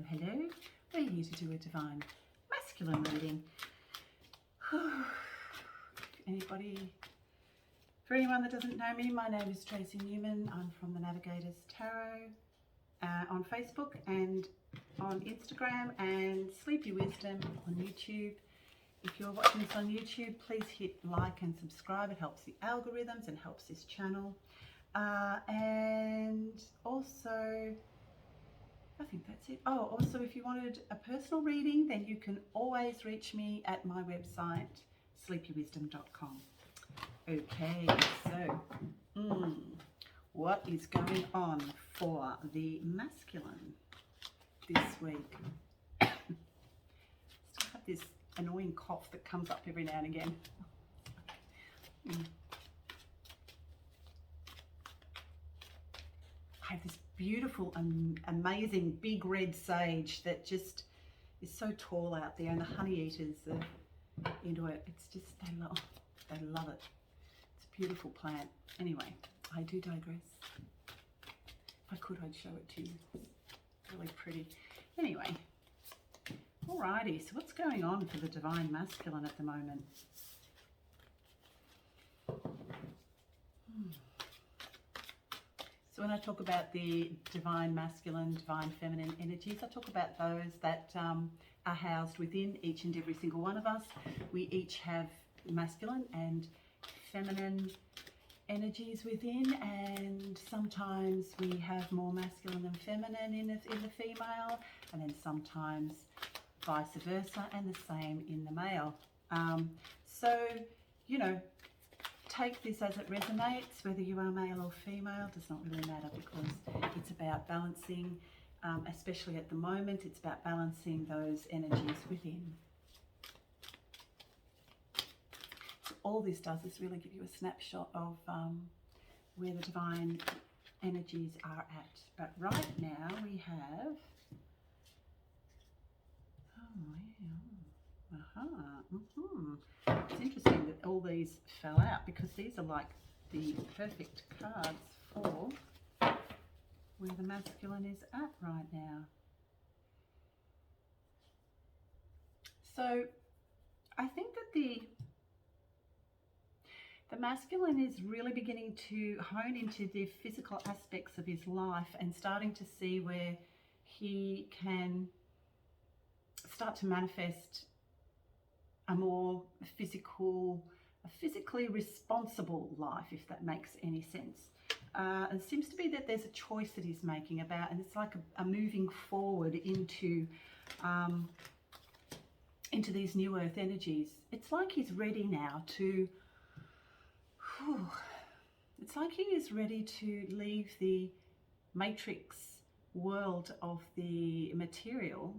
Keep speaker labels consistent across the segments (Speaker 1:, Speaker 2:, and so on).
Speaker 1: hello. We're here to do a divine masculine reading. For anyone that doesn't know me, my name is Tracy Newman. I'm from the Navigators Tarot on Facebook and on Instagram, and Sleepy Wisdom on YouTube. If you're watching this on YouTube, please hit like and subscribe. It helps the algorithms and helps this channel. And also, I think that's it. Oh, also, if you wanted a personal reading, then you can always reach me at my website, sleepywisdom.com. Okay, so what is going on for the masculine this week? Still have this annoying cough that comes up every now and again. I have this beautiful and amazing big red sage that just is so tall out there, and the honey eaters are into it. It's just, they love it. It's a beautiful plant. Anyway, I do digress. If I could, I'd show it to you. It's really pretty. Anyway, alrighty, so what's going on for the divine masculine at the moment? So when I talk about the divine masculine, divine feminine energies, I talk about those that are housed within each and every single one of us. We each have masculine and feminine energies within, and sometimes we have more masculine than feminine in the female, and then sometimes vice versa, and the same in the male. So, you know, take this as it resonates, whether you are male or female, does not really matter, because it's about balancing, especially at the moment, it's about balancing those energies within. So all this does is really give you a snapshot of where the divine energies are at. But right now we have, It's interesting that all these fell out, because these are like the perfect cards for where the masculine is at right now. So I think that the masculine is really beginning to hone into the physical aspects of his life and starting to see where he can start to manifest a more physically responsible life, if that makes any sense. It seems to be that there's a choice that he's making about, and it's like a moving forward into these new earth energies. It's like he's ready now to, it's like he is ready to leave the matrix world of the material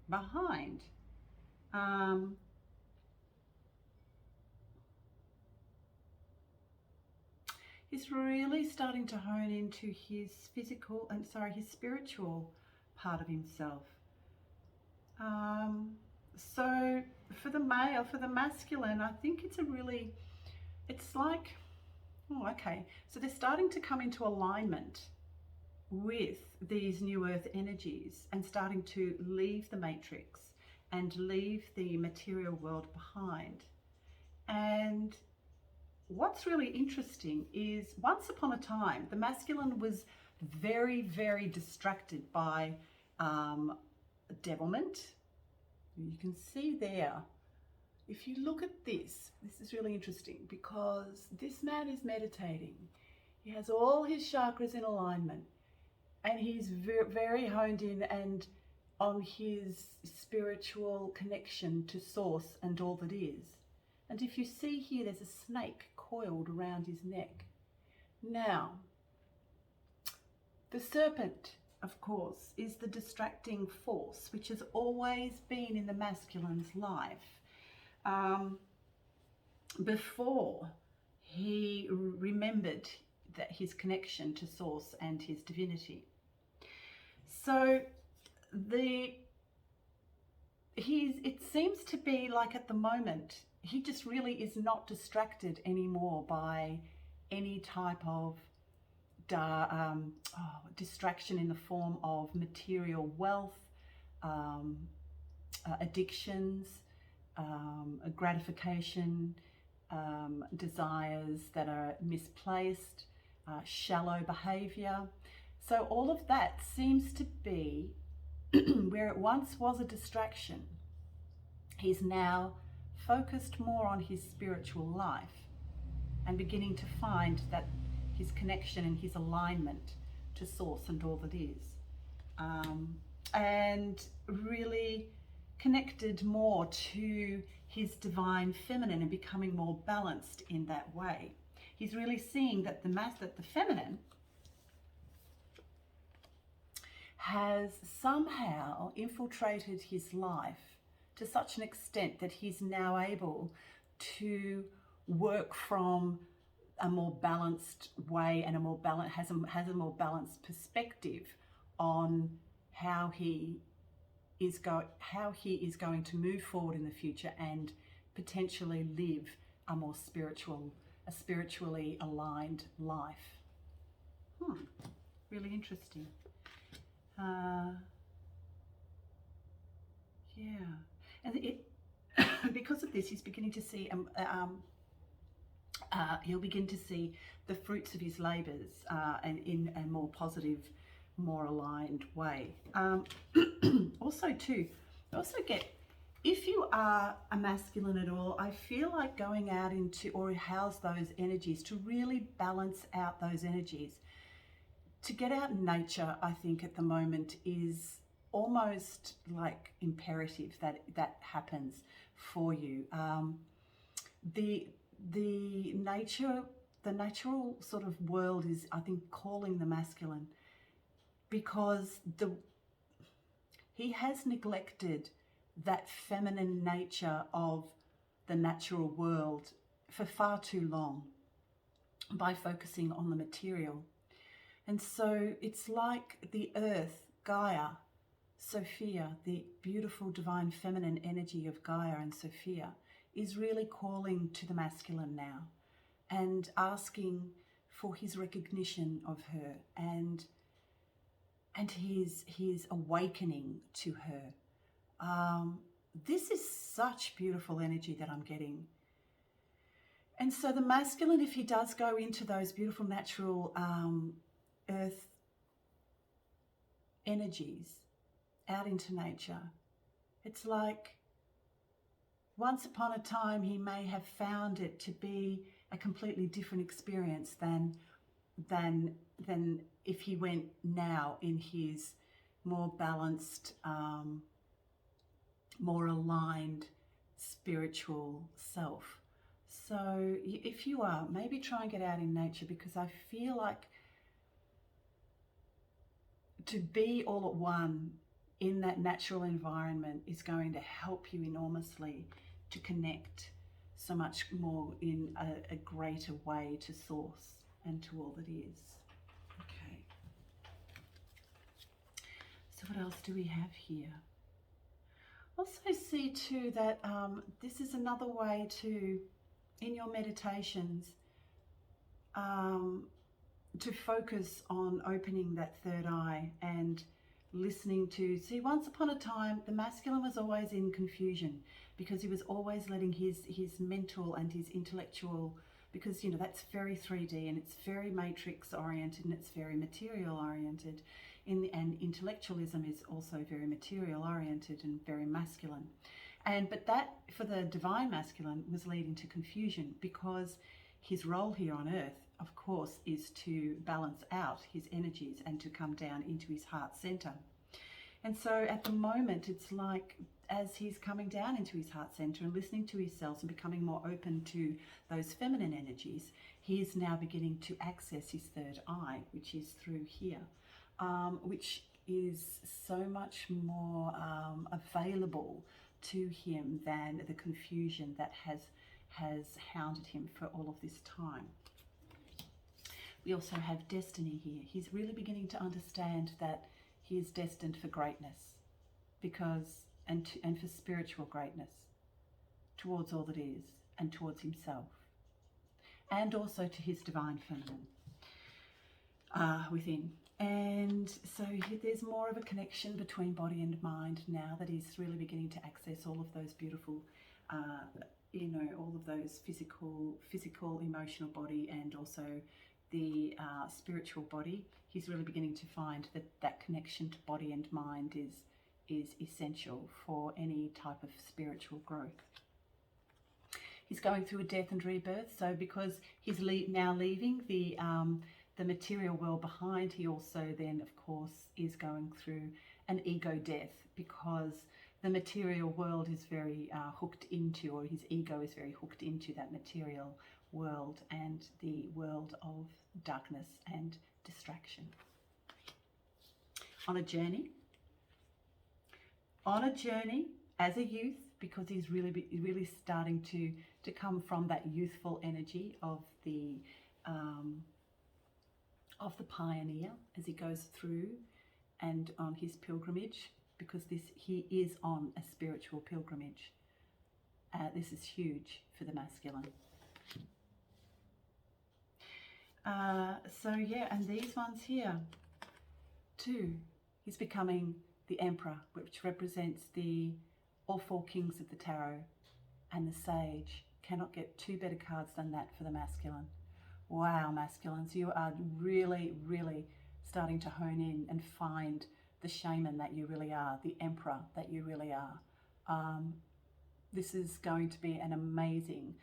Speaker 1: behind. He's really starting to hone into his his spiritual part of himself. So for the male, for the masculine, I think it's like, so they're starting to come into alignment with these new earth energies and starting to leave the matrix and leave the material world behind. And what's really interesting is, once upon a time, the masculine was very, very distracted by devilment. You can see there, if you look at this is really interesting, because this man is meditating. He has all his chakras in alignment, and he's very honed in and on his spiritual connection to source and all that is. And if you see here, there's a snake coiled around his neck. Now, the serpent, of course, is the distracting force, which has always been in the masculine's life. Before he remembered that his connection to source and his divinity. So it seems to be like, at the moment, he just really is not distracted anymore by any type of distraction in the form of material wealth, addictions, gratification, desires that are misplaced, shallow behavior. So all of that seems to be where it once was a distraction. He's now focused more on his spiritual life and beginning to find that his connection and his alignment to source and all that is, and really connected more to his divine feminine and becoming more balanced in that way. He's really seeing that the feminine has somehow infiltrated his life to such an extent that he's now able to work from a more balanced way and has a more balanced perspective on how he is going to move forward in the future and potentially live a more spiritually aligned life. Really interesting. And because of this, he's beginning to see he'll begin to see the fruits of his labours and in a more positive, more aligned way. Also get, if you are a masculine at all, I feel like going out into or house those energies to really balance out those energies. To get out in nature, I think at the moment is almost like imperative that happens for you. The natural sort of world is, I think, calling the masculine, because he has neglected that feminine nature of the natural world for far too long by focusing on the material. And so it's like the earth, Gaia, Sophia, the beautiful divine feminine energy of Gaia and Sophia, is really calling to the masculine now and asking for his recognition of her and his awakening to her. This is such beautiful energy that I'm getting. And so the masculine, if he does go into those beautiful natural earth energies, out into nature, it's like once upon a time he may have found it to be a completely different experience than if he went now in his more balanced, more aligned spiritual self. So if you are, maybe try and get out in nature, because I feel like to be all at one in that natural environment is going to help you enormously to connect so much more in a greater way to source and to all that is. Okay. So what else do we have here? Also see too that this is another way to, in your meditations, to focus on opening that third eye and listening to, see, once upon a time the masculine was always in confusion because he was always letting his mental and his intellectual, because that's very 3D and it's very matrix oriented and it's very material oriented, and intellectualism is also very material oriented and very masculine. But that, for the divine masculine, was leading to confusion, because his role here on earth, of course, is to balance out his energies and to come down into his heart center. And so at the moment, it's like, as he's coming down into his heart center and listening to his cells and becoming more open to those feminine energies, he is now beginning to access his third eye, which is through here, which is so much more available to him than the confusion that has hounded him for all of this time. We also have destiny here. He's really beginning to understand that he is destined for greatness, and for spiritual greatness towards all that is and towards himself, and also to his divine feminine. within. And so there's more of a connection between body and mind now that he's really beginning to access all of those beautiful, all of those physical, emotional body, and also the spiritual body. He's really beginning to find that that connection to body and mind is essential for any type of spiritual growth. He's going through a death and rebirth, so because he's now leaving the material world behind, he also then, of course, is going through an ego death, because the material world is very hooked into, or his ego is very hooked into that material world and the world of darkness and distraction. On a journey as a youth, because he's really starting to come from that youthful energy of the pioneer as he goes through and on his pilgrimage, because he is on a spiritual pilgrimage. This is huge for the masculine. So yeah, and these ones here too. He's becoming the Emperor, which represents all four kings of the tarot, and the Sage. Cannot get two better cards than that for the masculine. Wow, masculines, you are really, really starting to hone in and find the shaman that you really are, the emperor that you really are. This is going to be an amazing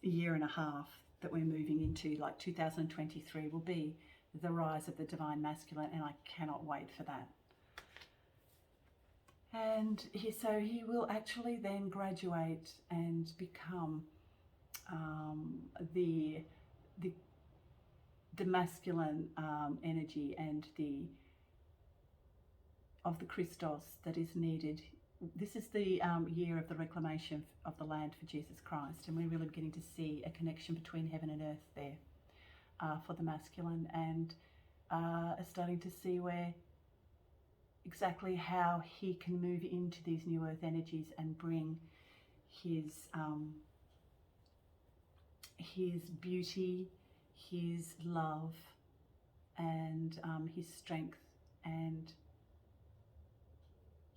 Speaker 1: year and a half that we're moving into. Like 2023 will be the rise of the divine masculine, and I cannot wait for that. And he will actually then graduate and become the masculine energy and of the Christos that is needed. This is the year of the reclamation of the land for Jesus Christ, and we're really beginning to see a connection between heaven and earth there for the masculine, and starting to see exactly how he can move into these new earth energies and bring his beauty, his love, and his strength and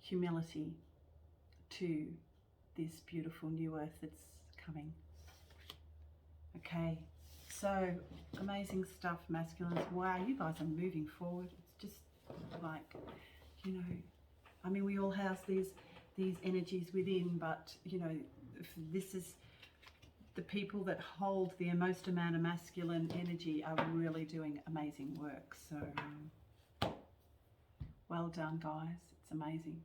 Speaker 1: humility to this beautiful new earth that's coming. Okay, so amazing stuff, masculines. Wow, you guys are moving forward. It's just like, I mean, we all house these energies within, but this is the people that hold the most amount of masculine energy are really doing amazing work. So well done, guys. It's amazing.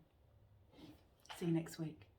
Speaker 1: See you next week.